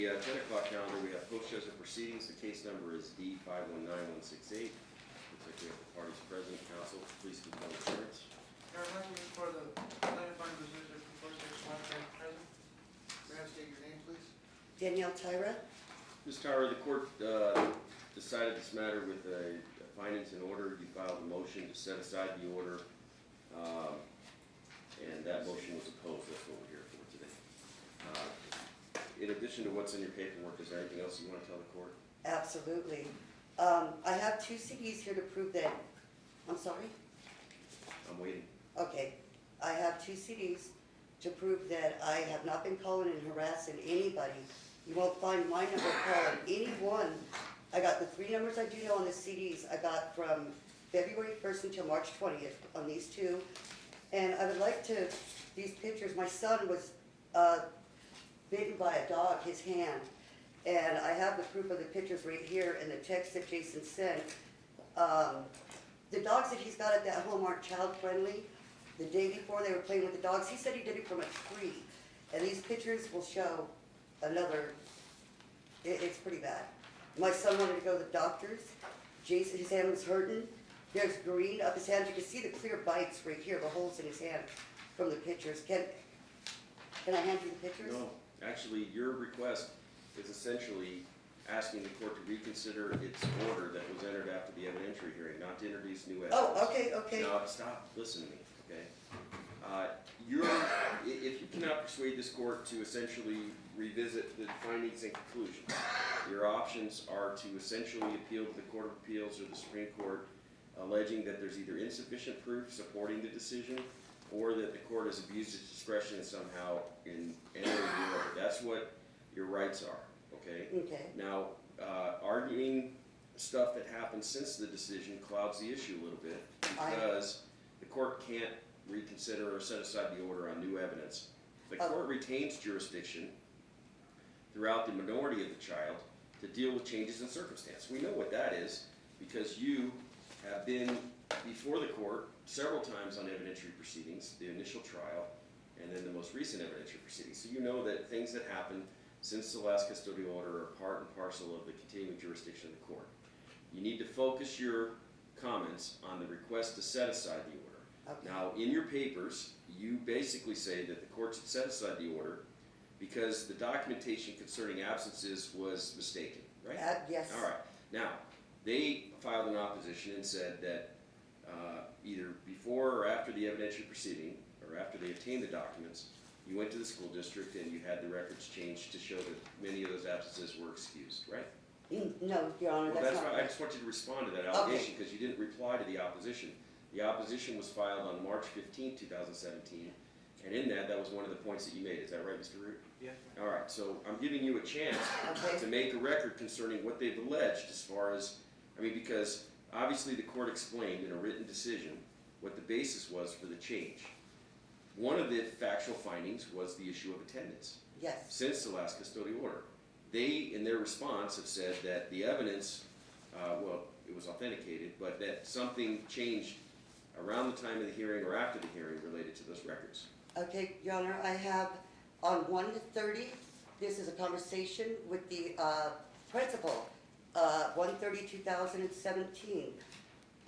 The 10 o'clock calendar, we have post-judgment proceedings. The case number is D519168. Looks like we have the parties present. Counsel, please confirm appearance. Your Honor, for the plaintiff on position for first one present. May I state your name, please? Danielle Tyra. Ms. Tyra, the court decided this matter with a findings in order. You filed a motion to set aside the order, and that motion was opposed. That's what we're here for today. In addition to what's in your paperwork, is there anything else you want to tell the court? Absolutely. I have 2 CDs here to prove that. I'm sorry? I'm waiting. Okay. I have 2 CDs to prove that I have not been calling and harassing anybody. You won't find my number calling anyone. I got the 3 numbers I do know on the CDs I got from February 1st until March 20th on these 2. And I would like to, these pictures, my son was bitten by a dog, his hand. And I have the proof of the pictures right here and the text that Jason sent. The dogs that he's got at that home aren't child friendly. The day before they were playing with the dogs, he said he did it from a tree. And these pictures will show another, it's pretty bad. My son wanted to go to the doctors. Jason, his hand was hurting. There's green up his hand. You can see the clear bites right here, the holes in his hand from the pictures. Can I hand you the pictures? No. Actually, your request is essentially asking the court to reconsider its order that was entered after the evidentiary hearing, not to introduce new evidence. Oh, okay. Now, stop, listen to me, okay? If you cannot persuade this court to essentially revisit the findings and conclusions, your options are to essentially appeal to the Court of Appeals or the Supreme Court, alleging that there's either insufficient proof supporting the decision or that the court has abused its discretion somehow in entering the order. That's what your rights are, okay? Okay. Now, arguing stuff that happened since the decision clouds the issue a little bit because the court can't reconsider or set aside the order on new evidence. The court retains jurisdiction throughout the minority of the child to deal with changes in circumstance. We know what that is because you have been before the court several times on evidentiary proceedings, the initial trial, and then the most recent evidentiary proceedings. So you know that things that happened since the last custodial order are part and parcel of the continuing jurisdiction of the court. You need to focus your comments on the request to set aside the order. Okay. Now, in your papers, you basically say that the court should set aside the order because the documentation concerning absences was mistaken, right? Yes. All right. Now, they filed an opposition and said that either before or after the evidentiary proceeding, or after they obtained the documents, you went to the school district and you had the records changed to show that many of those absences were excused, right? No, Your Honor, Well, that's not why I right. just want you to respond to that allegation because you didn't reply to the opposition. The opposition was filed on March 15, 2017, and in that was one of the points that you made. Is that right, Mr. Root? Yes. All right, so I'm giving you a chance to make a record concerning what they've alleged as far as, because obviously the court explained in a written decision what the basis was for the change. One of the factual findings was the issue of attendance. Yes. Since the last custodial order. They, in their response, have said that the evidence, it was authenticated, but that something changed around the time of the hearing or after the hearing related to those records. Okay, Your Honor, I have on 1/30, this is a conversation with the principal, 1/30/2017,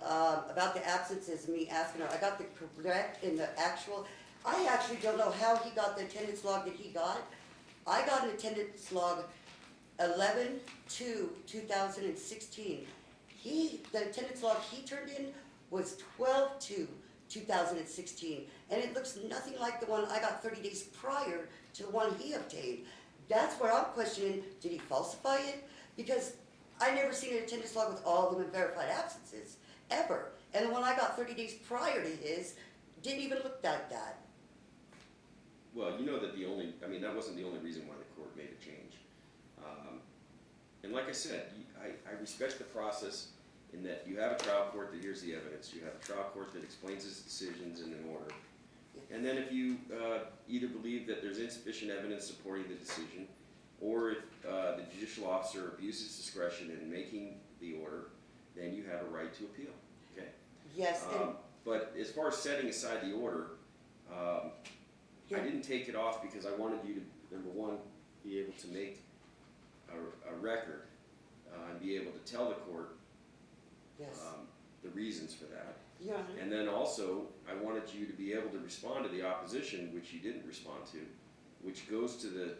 about the absences, me asking her. I got the correct in the actual, I actually don't know how he got the attendance log that he got. I got an attendance log 11/2/2016. The attendance log he turned in was 12/2/2016, and it looks nothing like the one I got 30 days prior to the one he obtained. That's where I'm questioning, did he falsify it? Because I never seen an attendance log with all of them in verified absences, ever. And the one I got 30 days prior to his didn't even look like that. Well, you know that that wasn't the only reason why the court made a change. And like I said, I respect the process in that you have a trial court that hears the evidence, you have a trial court that explains its decisions in an order, and then if you either believe that there's insufficient evidence supporting the decision, or if the judicial officer abuses discretion in making the order, then you have a right to appeal, okay? Yes. But as far as setting aside the order, I didn't take it off because I wanted you to, number one, be able to make record, and be able to tell the court, Yes. the reasons for that. Your Honor. And then also, I wanted you to be able to respond to the opposition, which you didn't respond to, which goes to the,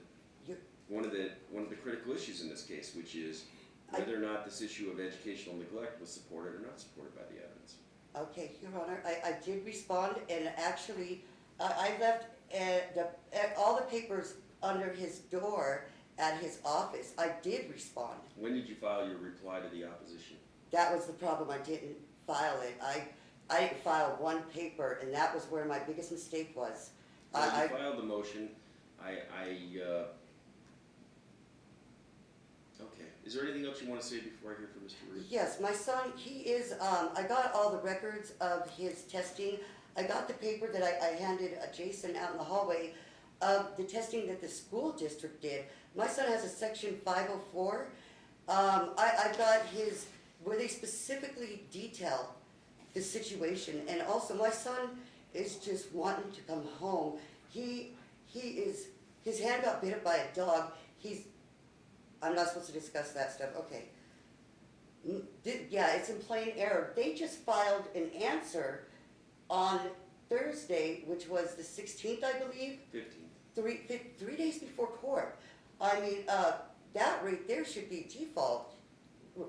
You- one of the critical issues in this case, which is whether or not this issue of educational neglect was supported or not supported by the evidence. Okay, Your Honor, I did respond, and actually, I left all the papers under his door at his office. I did respond. When did you file your reply to the opposition? That was the problem, I didn't file it. I didn't file one paper, and that was where my biggest mistake was. When I you filed the motion, okay. Is there anything else you want to say before I hear from Mr. Ruth? Yes, my son, he is, I got all the records of his testing. I got the paper that I handed Jason out in the hallway of the testing that the school district did. My son has a section 504. I got his, where they specifically detail the situation. And also, my son is just wanting to come home. He is, his hand got bit up by a dog. I'm not supposed to discuss that stuff, okay. Yeah, it's in plain error. They just filed an answer on Thursday, which was the 16th, I believe. 15. 3 days before court. I mean, that right there should be default.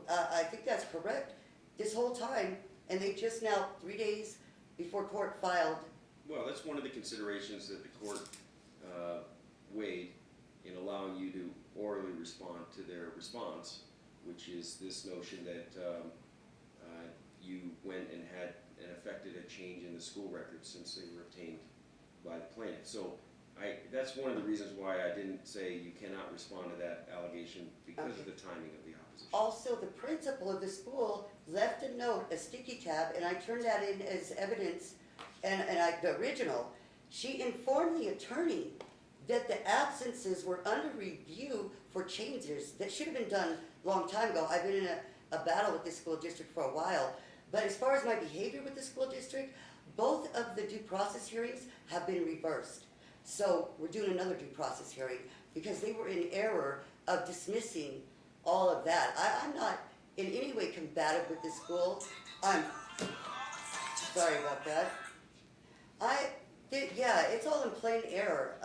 I think that's correct. This whole time, and they just now, 3 days before court filed. Well, that's one of the considerations that the court weighed in allowing you to orally respond to their response, which is this notion that you went and had and effected a change in the school records since they were obtained by the plaintiff. So that's one of the reasons why I didn't say you cannot respond to that allegation because of the timing of the opposition. Also, the principal of the school left a note, a sticky tab, and I turned that in as evidence, the original. She informed the attorney that the absences were under review for changes that should have been done a long time ago. I've been in a battle with this school district for a while, but as far as my behavior with the school district, both of the due process hearings have been reversed. So we're doing another due process hearing because they were in error of dismissing all of that. I'm not in any way combative with the school. I'm sorry about that. Yeah, it's all in plain error.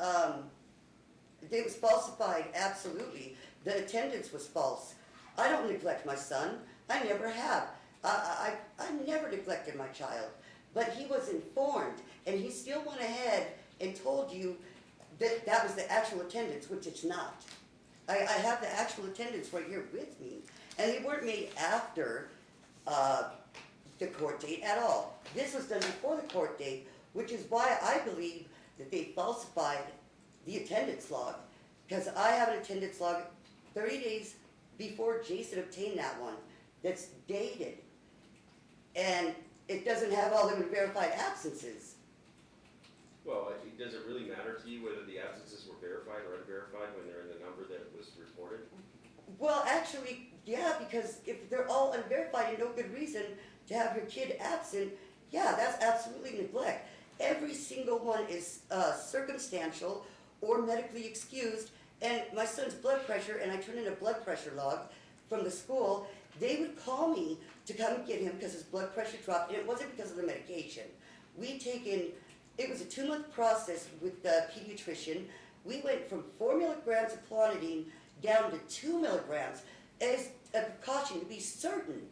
It was falsified, absolutely. The attendance was false. I don't neglect my son. I never have. I never neglected my child. But he was informed, and he still went ahead and told you that that was the actual attendance, which it's not. I have the actual attendance right here with me, and they weren't made after the court date at all. This was done before the court date, which is why I believe that they falsified the attendance log, because I have an attendance log 30 days before Jason obtained that one that's dated, and it doesn't have all the verified absences. Well, does it really matter to you whether the absences were verified or unverified when they're in the number that was reported? Well, actually, yeah, because if they're all unverified and no good reason to have your kid absent, yeah, that's absolutely neglect. Every single one is circumstantial or medically excused, and my son's blood pressure, and I turned in a blood pressure log from the school, they would call me to come and get him because his blood pressure dropped, and it wasn't because of the medication. It was a 2-month process with the pediatrician. We went from 4 milligrams of clonidine down to 2 milligrams as a precaution to be certain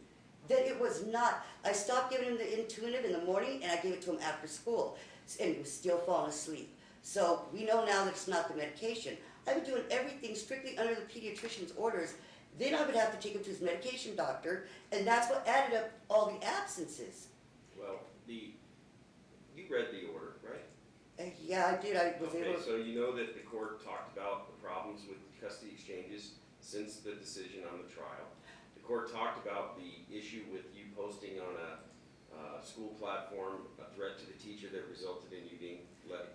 that it was not. I stopped giving him the Intuitive in the morning, and I gave it to him after school, and he was still falling asleep. So we know now that it's not the medication. I was doing everything strictly under the pediatrician's orders. Then I would have to take him to his medication doctor, and that's what added up all the absences. Well, you read the order, right? Yeah, I did. I was able to. So you know that the court talked about the problems with custody exchanges since the decision on the trial. The court talked about the issue with you posting on a school platform a threat to the teacher that resulted in you being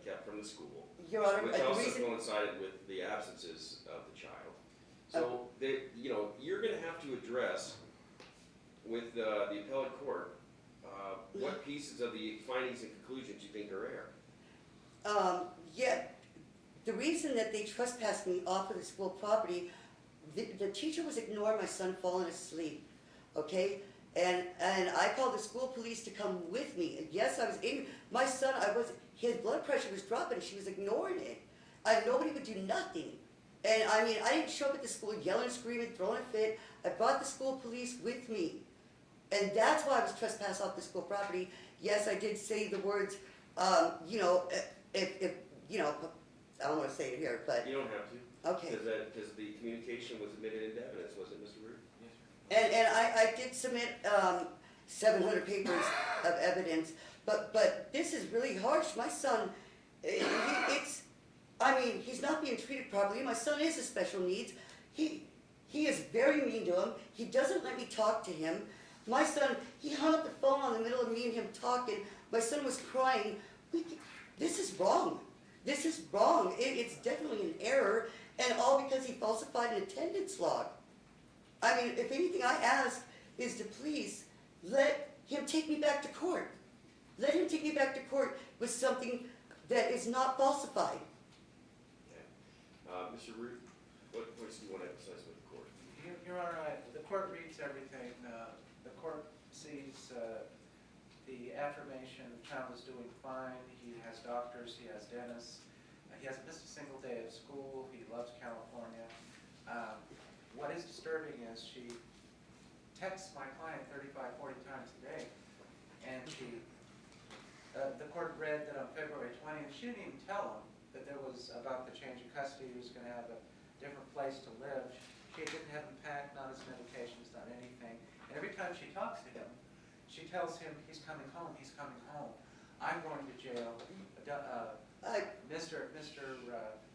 kept from the school, Your Honor, which also coincided with the absences of the child. So you're going to have to address with the appellate court what pieces of the findings and conclusions you think are error. Yeah, the reason that they trespassed me off of the school property, the teacher was ignoring my son falling asleep, okay? And I called the school police to come with me. And yes, I was angry. My son, his blood pressure was dropping, and she was ignoring it. Nobody would do nothing. And I mean, I didn't show up at the school yelling, screaming, throwing a fit. I brought the school police with me. And that's why I was trespassed off the school property. Yes, I did say the words, you know, if you know, I don't want to say it here, but. You don't have to. Okay. Because the communication was admitted into evidence, was it, Mr. Root? And I did submit 700 papers of evidence, but this is really harsh. My son, I mean, he's not being treated properly. My son is a special needs. He is very mean to him. He doesn't let me talk to him. My son, he hung up the phone on the middle of me and him talking. My son was crying. This is wrong. This is wrong. It's definitely an error, and all because he falsified an attendance log. I mean, if anything I ask is to please let him take me back to court. Let him take me back to court with something that is not falsified. Okay. Mr. Root, what points do you want to emphasize with the court? Your Honor, the court reads everything. The court sees the affirmation the child is doing fine. He has doctors, he has dentists. He hasn't missed a single day of school. He loves California. What is disturbing is she texts my client 35, 40 times a day, and the court read that on February 20th, she didn't even tell him that there was about the change of custody. He was going to have a different place to live. She didn't have him packed, not his medications, not anything. And every time she talks to him, she tells him he's coming home, he's coming home. I'm going to jail. Mr.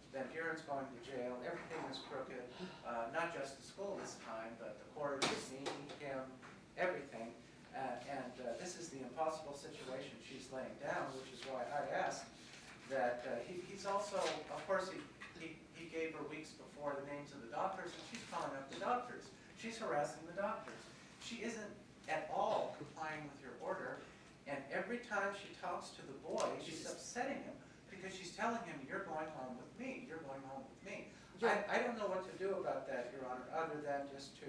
Vanburen's going to jail. Everything is crooked. Not just the school this time, but the court, me, him, everything. This is the impossible situation she's laying down, which is why I asked that he's also, of course, he gave her weeks before the names of the doctors, and she's calling up the doctors. She's harassing the doctors. She isn't at all complying with your order, and every time she talks to the boy, she's upsetting him because she's telling him, you're going home with me, you're going home with me. Yeah. I don't know what to do about that, Your Honor, other than just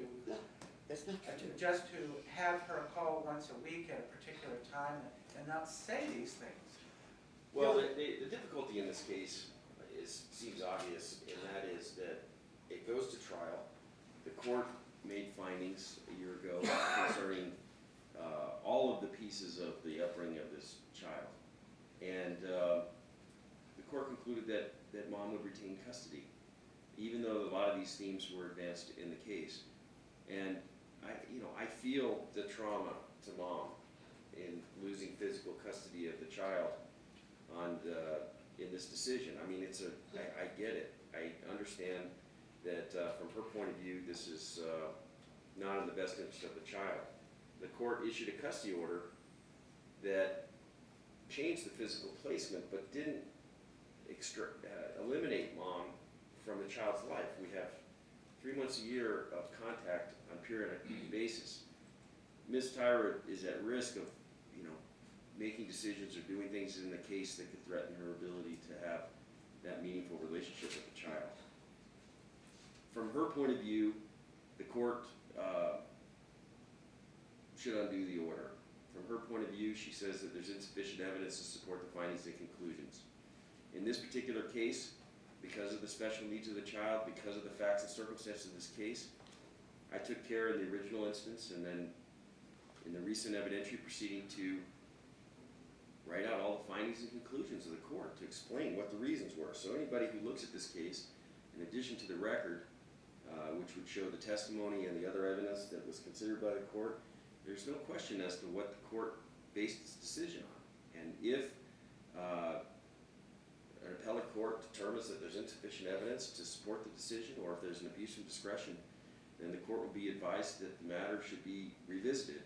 to have her call once a week at a particular time and not say these things. Well, the difficulty in this case seems obvious, and that is that it goes to trial. The court made findings a year ago concerning all of the pieces of the upbringing of this child. And the court concluded that mom would retain custody, even though a lot of these themes were advanced in the case. And I feel the trauma to mom in losing physical custody of the child in this decision. I mean, I get it. I understand that from her point of view, this is not in the best interest of the child. The court issued a custody order that changed the physical placement, but didn't eliminate mom from the child's life. We have 3 months a year of contact on a periodic basis. Ms. Tyra is at risk of, making decisions or doing things in the case that could threaten her ability to have that meaningful relationship with the child. From her point of view, the court should undo the order. From her point of view, she says that there's insufficient evidence to support the findings and conclusions. In this particular case, because of the special needs of the child, because of the facts and circumstances of this case, I took care in the original instance and then in the recent evidentiary proceeding to write out all the findings and conclusions of the court to explain what the reasons were. So anybody who looks at this case, in addition to the record, which would show the testimony and the other evidence that was considered by the court, there's no question as to what the court based its decision on. And if an appellate court determines that there's insufficient evidence to support the decision, or if there's an abuse of discretion, then the court will be advised that the matter should be revisited.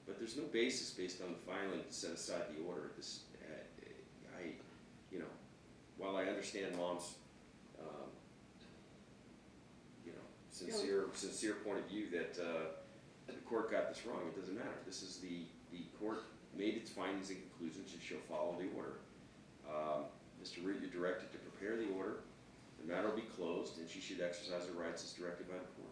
But there's no basis based on the filing to set aside the order. While I understand mom's, sincere point of view that the court got this wrong, it doesn't matter. This is the court made its findings and conclusions, and she'll follow the order. Mr. Root, you're directed to prepare the order. The matter will be closed, and she should exercise her rights as directed by the court.